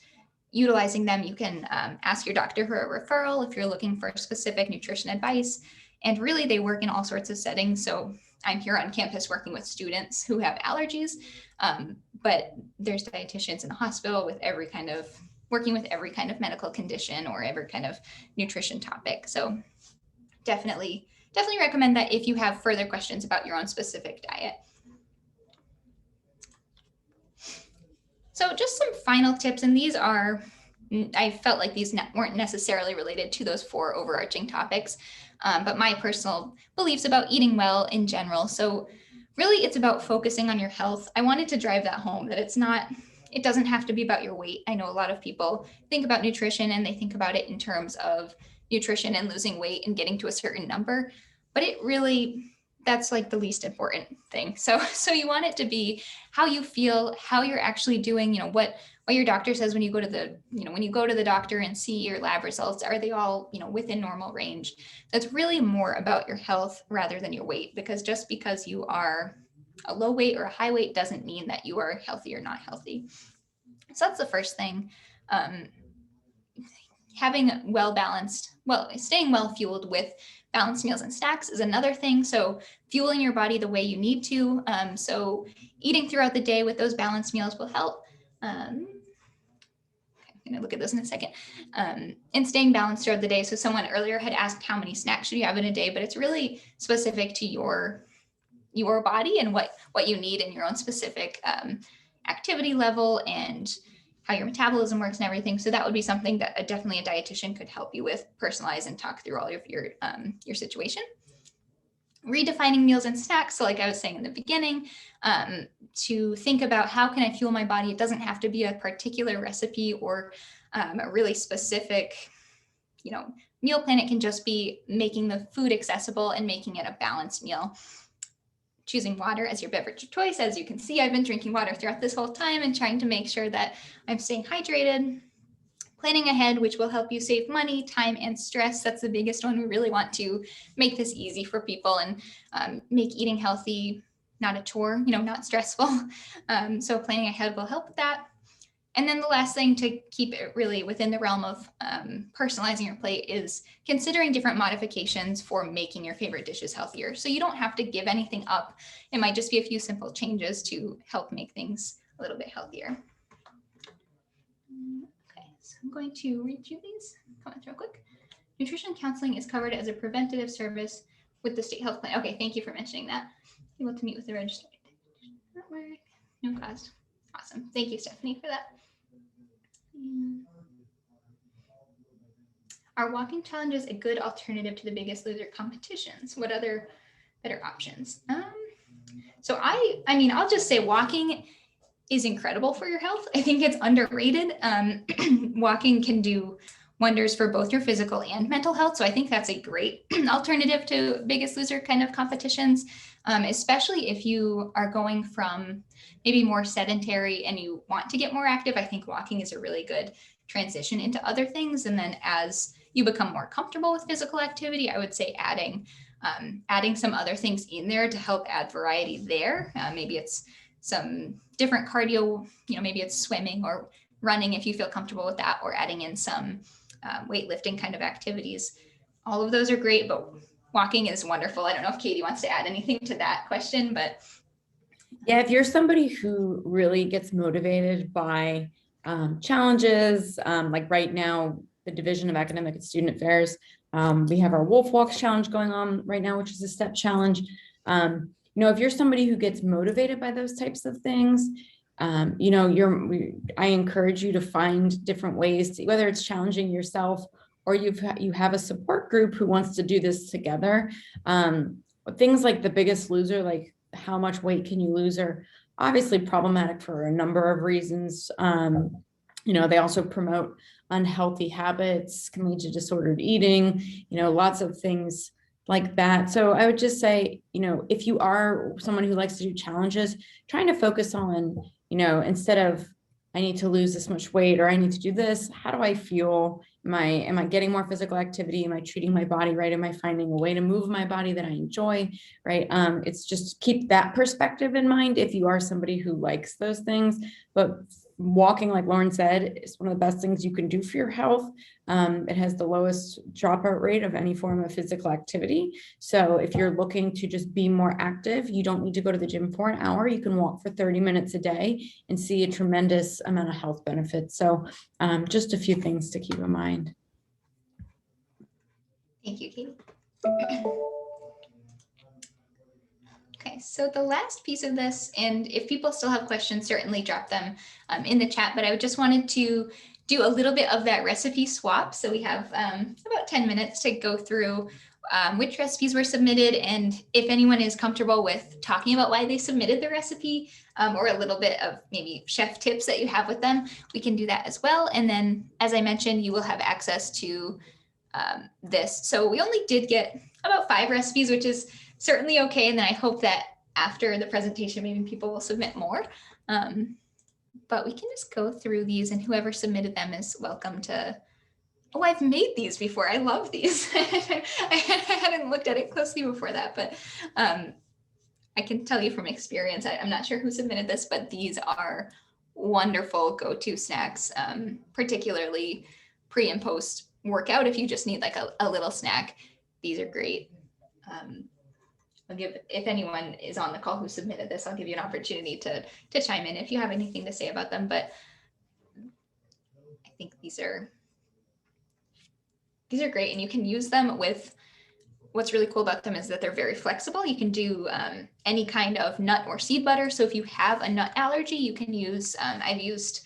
utilizing them. You can ask your doctor for a referral if you're looking for specific nutrition advice. And really they work in all sorts of settings. So I'm here on campus working with students who have allergies, but there's dietitians in the hospital with working with every kind of medical condition or every kind of nutrition topic. So definitely recommend that if you have further questions about your own specific diet. So just some final tips, and these are, I felt like these weren't necessarily related to those 4 overarching topics, but my personal beliefs about eating well in general. So really it's about focusing on your health. I wanted to drive that home, that it doesn't have to be about your weight. I know a lot of people think about nutrition and they think about it in terms of nutrition and losing weight and getting to a certain number, but that's like the least important thing. So you want it to be how you feel, how you're actually doing, what your doctor says when you go to the doctor and see your lab results, are they all, within normal range? That's really more about your health rather than your weight, because just because you are a low weight or a high weight doesn't mean that you are healthy or not healthy. So that's the first thing. Having staying well fueled with balanced meals and snacks is another thing. So fueling your body the way you need to. So eating throughout the day with those balanced meals will help. I'm going to look at this in a second. And staying balanced throughout the day. So someone earlier had asked how many snacks should you have in a day, but it's really specific to your body and what you need in your own specific activity level and how your metabolism works and everything. So that would be something that definitely a dietitian could help you with, personalize and talk through all of your situation. Redefining meals and snacks. So like I was saying in the beginning, to think about how can I fuel my body? It doesn't have to be a particular recipe or a really specific, meal plan. It can just be making the food accessible and making it a balanced meal. Choosing water as your beverage of choice. As you can see, I've been drinking water throughout this whole time and trying to make sure that I'm staying hydrated. Planning ahead, which will help you save money, time, and stress. That's the biggest one. We really want to make this easy for people and make eating healthy not a chore, not stressful. So planning ahead will help with that. And then the last thing to keep it really within the realm of personalizing your plate is considering different modifications for making your favorite dishes healthier. So you don't have to give anything up. It might just be a few simple changes to help make things a little bit healthier. Okay, so I'm going to read you these comments real quick. Nutrition counseling is covered as a preventative service with the state health plan. Okay, thank you for mentioning that. Able to meet with the registered network, no cost. Awesome. Thank you, Stephanie, for that. Are walking challenges a good alternative to the Biggest Loser competitions? What other better options? So I mean, I'll just say walking is incredible for your health. I think it's underrated. Walking can do wonders for both your physical and mental health. So I think that's a great alternative to Biggest Loser kind of competitions, especially if you are going from maybe more sedentary and you want to get more active. I think walking is a really good transition into other things. And then as you become more comfortable with physical activity, I would say adding some other things in there to help add variety there. Maybe it's some different cardio, maybe it's swimming or running if you feel comfortable with that, or adding in some weightlifting kind of activities. All of those are great, but walking is wonderful. I don't know if Katie wants to add anything to that question, but. Yeah, if you're somebody who really gets motivated by challenges, like right now, the Division of Academic and Student Affairs, we have our Wolf Walks challenge going on right now, which is a step challenge. If you're somebody who gets motivated by those types of things, I encourage you to find different ways to, whether it's challenging yourself or you have a support group who wants to do this together. Things like the Biggest Loser, like how much weight can you lose, are obviously problematic for a number of reasons. They also promote unhealthy habits, can lead to disordered eating, lots of things like that. So I would just say, if you are someone who likes to do challenges, trying to focus on, instead of I need to lose this much weight or I need to do this, how do I feel? Am I getting more physical activity? Am I treating my body right? Am I finding a way to move my body that I enjoy? Right. It's just keep that perspective in mind if you are somebody who likes those things. But walking, like Lauren said, is one of the best things you can do for your health. It has the lowest dropout rate of any form of physical activity. So if you're looking to just be more active, you don't need to go to the gym for an hour. You can walk for 30 minutes a day and see a tremendous amount of health benefits. So just a few things to keep in mind. Thank you, Katie. Okay, so the last piece of this, and if people still have questions, certainly drop them in the chat, but I just wanted to do a little bit of that recipe swap. So we have about 10 minutes to go through which recipes were submitted, and if anyone is comfortable with talking about why they submitted the recipe, or a little bit of maybe chef tips that you have with them, we can do that as well. And then, as I mentioned, you will have access to this. So we only did get about 5 recipes, which is certainly okay. And then I hope that after the presentation, maybe people will submit more. But we can just go through these, and whoever submitted them is welcome to. Oh, I've made these before. I love these. I hadn't looked at it closely before that, but I can tell you from experience, I'm not sure who submitted this, but these are wonderful go-to snacks, particularly pre and post workout. If you just need like a little snack, these are great. I'll give, if anyone is on the call who submitted this, I'll give you an opportunity to chime in if you have anything to say about them. But I think these are great, and you can use them with, what's really cool about them is that they're very flexible. You can do any kind of nut or seed butter. So if you have a nut allergy, you can use, I've used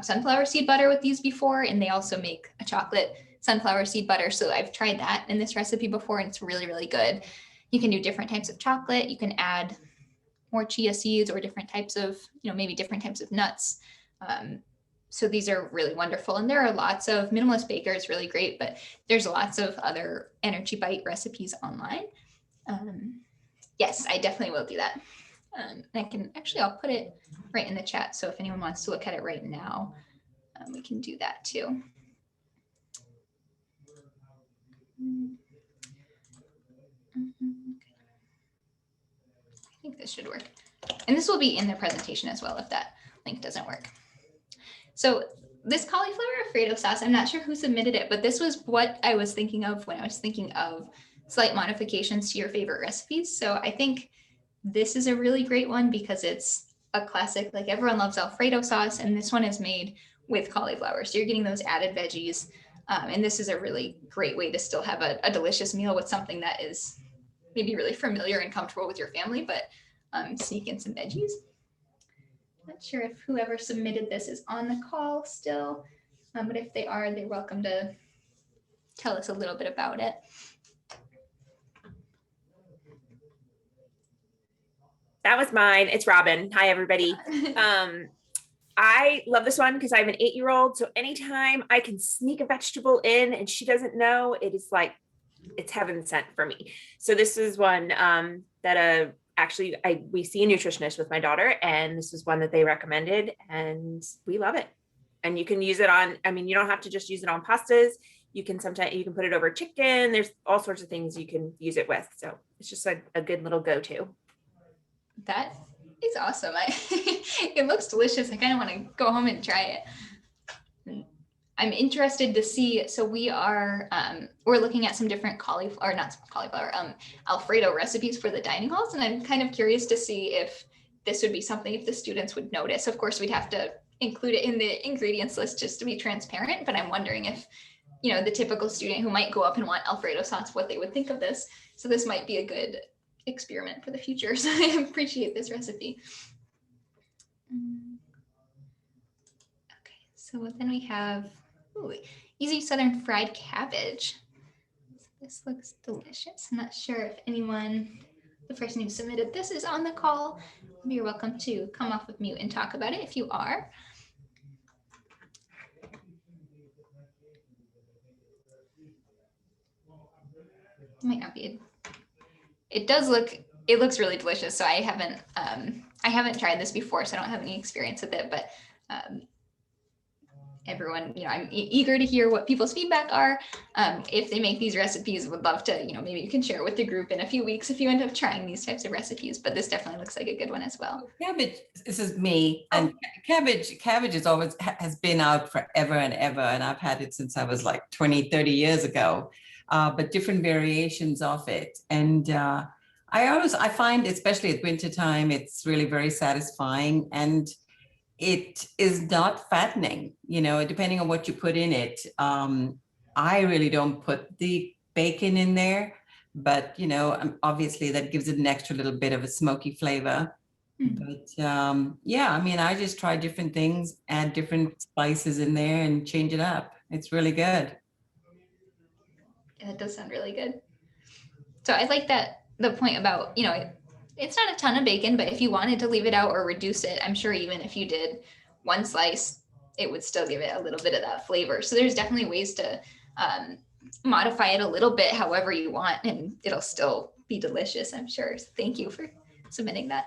sunflower seed butter with these before, and they also make a chocolate sunflower seed butter. So I've tried that in this recipe before, and it's really, really good. You can do different types of chocolate. You can add more chia seeds or different types of, maybe different types of nuts. So these are really wonderful. And there are lots of, Minimalist Baker is really great, but there's lots of other Energy Bite recipes online. Yes, I definitely will do that. I can actually, I'll put it right in the chat. So if anyone wants to look at it right now, we can do that too. I think this should work. And this will be in the presentation as well if that link doesn't work. So this cauliflower Alfredo sauce, I'm not sure who submitted it, but this was what I was thinking of when I was thinking of slight modifications to your favorite recipes. So I think this is a really great one because it's a classic, like everyone loves Alfredo sauce, and this one is made with cauliflower. So you're getting those added veggies. And this is a really great way to still have a delicious meal with something that is maybe really familiar and comfortable with your family, but sneak in some veggies. Not sure if whoever submitted this is on the call still, but if they are, they're welcome to tell us a little bit about it. That was mine. It's Robin. Hi, everybody. I love this one because I have an 8-year-old. So anytime I can sneak a vegetable in and she doesn't know, it is like, it's heaven sent for me. So this is one that actually we see a nutritionist with my daughter, and this is one that they recommended, and we love it. And you can use it on, I mean, you don't have to just use it on pastas. You can sometimes, you can put it over chicken. There's all sorts of things you can use it with. So it's just a good little go-to. That is awesome. It looks delicious. I kind of want to go home and try it. I'm interested to see. So we're looking at some different Alfredo recipes for the dining halls, and I'm kind of curious to see if this would be something if the students would notice. Of course, we'd have to include it in the ingredients list just to be transparent. But I'm wondering if, the typical student who might go up and want Alfredo sauce, what they would think of this. So this might be a good experiment for the future. So I appreciate this recipe. Okay, so then we have easy Southern fried cabbage. This looks delicious. I'm not sure if the person who submitted this is on the call. You're welcome to come off of mute and talk about it if you are. Might not be. It looks really delicious. So I haven't tried this before, so I don't have any experience with it, but everyone, I'm eager to hear what people's feedback are. If they make these recipes, would love to, maybe you can share it with the group in a few weeks if you end up trying these types of recipes, but this definitely looks like a good one as well. Cabbage, this is me. And cabbage is always has been out forever and ever. And I've had it since I was like 20, 30 years ago, but different variations of it. And I find, especially at winter time, it's really very satisfying, and it is not fattening, depending on what you put in it. I really don't put the bacon in there, but, obviously that gives it an extra little bit of a smoky flavor. But I just try different things, add different spices in there and change it up. It's really good. Yeah, that does sound really good. So I like the point about, it's not a ton of bacon, but if you wanted to leave it out or reduce it, I'm sure even if you did one slice, it would still give it a little bit of that flavor. So there's definitely ways to modify it a little bit however you want, and it'll still be delicious, I'm sure. So thank you for submitting that.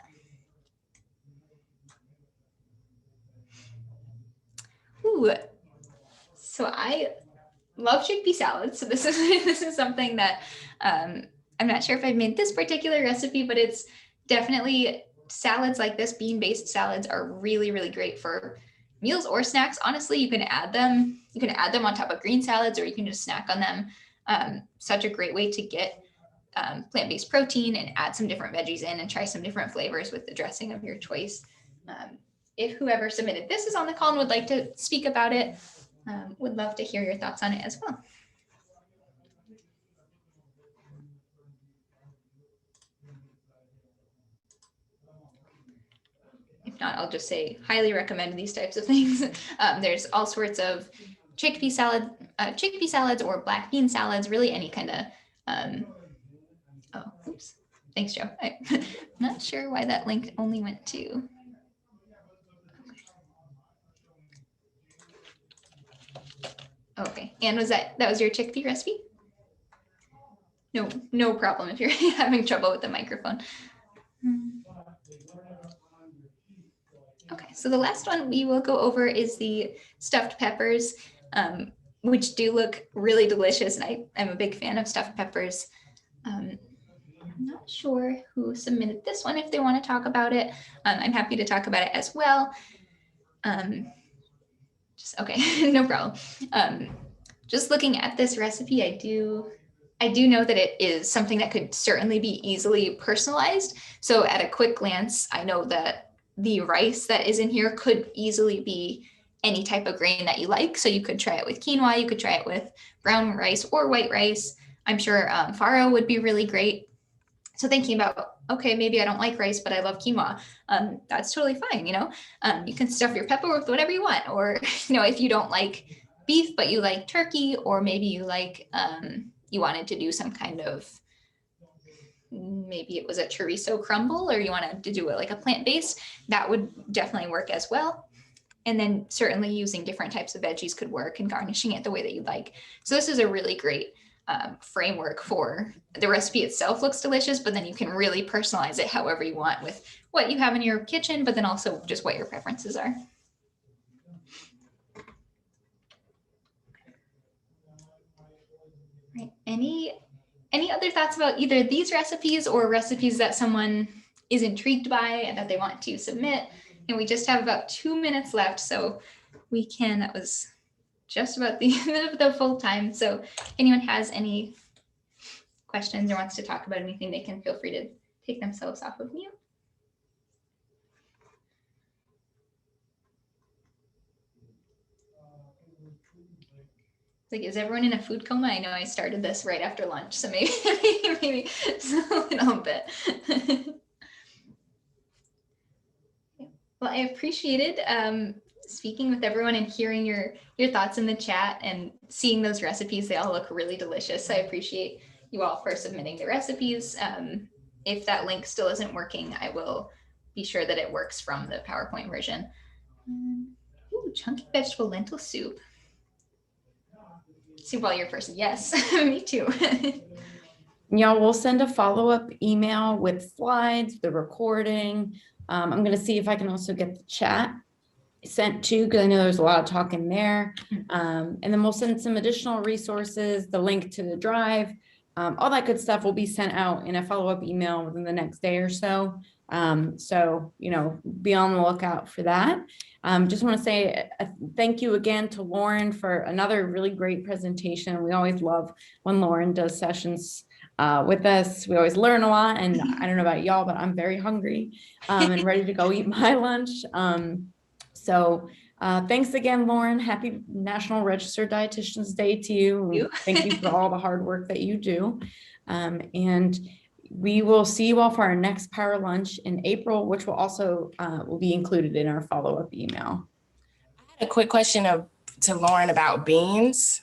Ooh. So I love chickpea salads. So this is something that I'm not sure if I've made this particular recipe, but it's definitely salads like this. Bean-based salads are really, really great for meals or snacks. Honestly, you can add them on top of green salads, or you can just snack on them. Such a great way to get plant-based protein and add some different veggies in and try some different flavors with the dressing of your choice. If whoever submitted this is on the call and would like to speak about it, would love to hear your thoughts on it as well. If not, I'll just say highly recommend these types of things. There's all sorts of chickpea salads or black bean salads, really any kind of, oops. Thanks, Joe. I'm not sure why that link only went to. Okay, and that was your chickpea recipe? No problem if you're having trouble with the microphone. Okay, so the last one we will go over is the stuffed peppers, which do look really delicious, and I'm a big fan of stuffed peppers. I'm not sure who submitted this one. If they want to talk about it, I'm happy to talk about it as well. Okay, no problem. Just looking at this recipe, I do know that it is something that could certainly be easily personalized. So at a quick glance, I know that the rice that is in here could easily be any type of grain that you like. So you could try it with quinoa, you could try it with brown rice or white rice. I'm sure farro would be really great. So thinking about, okay, maybe I don't like rice, but I love quinoa. That's totally fine. You can stuff your pepper with whatever you want, or, if you don't like beef, but you like turkey, or maybe you like, you wanted to do some kind of, maybe it was a chorizo crumble, or you wanted to do it like a plant-based, that would definitely work as well. And then certainly using different types of veggies could work, and garnishing it the way that you like. So this is a really great framework for the recipe itself. Looks delicious, but then you can really personalize it however you want with what you have in your kitchen, but then also just what your preferences are. Right. Any other thoughts about either these recipes or recipes that someone is intrigued by and that they want to submit? And we just have about 2 minutes left, so that was just about the end of the full time. So if anyone has any questions or wants to talk about anything, they can feel free to take themselves off of mute. Like, is everyone in a food coma? I know I started this right after lunch, so maybe it's a little bit. Well, I appreciated speaking with everyone and hearing your thoughts in the chat and seeing those recipes. They all look really delicious. I appreciate you all for submitting the recipes. If that link still isn't working, I will be sure that it works from the PowerPoint version. Ooh, chunky vegetable lentil soup. Soup all your person. Yes, me too. Y'all, we'll send a follow-up email with slides, the recording. I'm going to see if I can also get the chat sent to, because I know there's a lot of talk in there. And then we'll send some additional resources, the link to the drive, all that good stuff will be sent out in a follow-up email within the next day or so. So, be on the lookout for that. Just want to say thank you again to Lauren for another really great presentation. We always love when Lauren does sessions with us. We always learn a lot, and I don't know about y'all, but I'm very hungry and ready to go eat my lunch. So thanks again, Lauren. Happy National Registered Dietitians Day to you. Thank you for all the hard work that you do. And we will see you all for our next Power Lunch in April, which will also will be included in our follow-up email. A quick question to Lauren about beans.